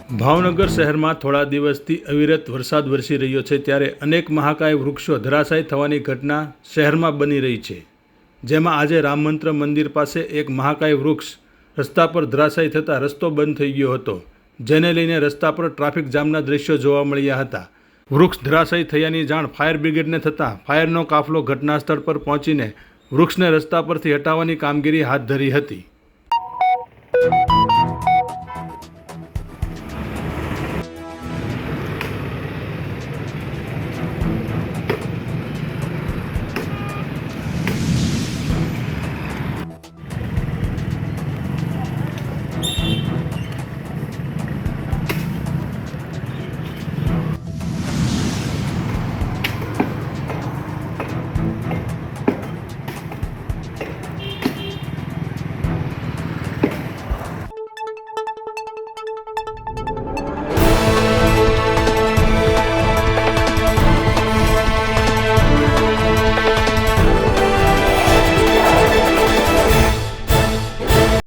ભાવનગર શહેરમાં થોડા દિવસથી અવિરત વરસાદ વરસી રહ્યો છે ત્યારે અનેક મહાકાય વૃક્ષો ધરાશાયી થવાની ઘટના શહેરમાં બની રહી છે। જેમાં આજે રામ મંત્ર મંદિર પાસે એક મહાકાય વૃક્ષ રસ્તા પર ધરાશાયી થતાં રસ્તો બંધ થઈ ગયો હતો, જેને લઈને રસ્તા પર ટ્રાફિક જામના દ્રશ્યો જોવા મળ્યા હતા। વૃક્ષ ધરાશાયી થયાની જાણ ફાયર બ્રિગેડને થતાં ફાયરનો કાફલો ઘટના સ્થળ પર પહોંચીને વૃક્ષને રસ્તા પરથી હટાવવાની કામગીરી હાથ ધરી હતી।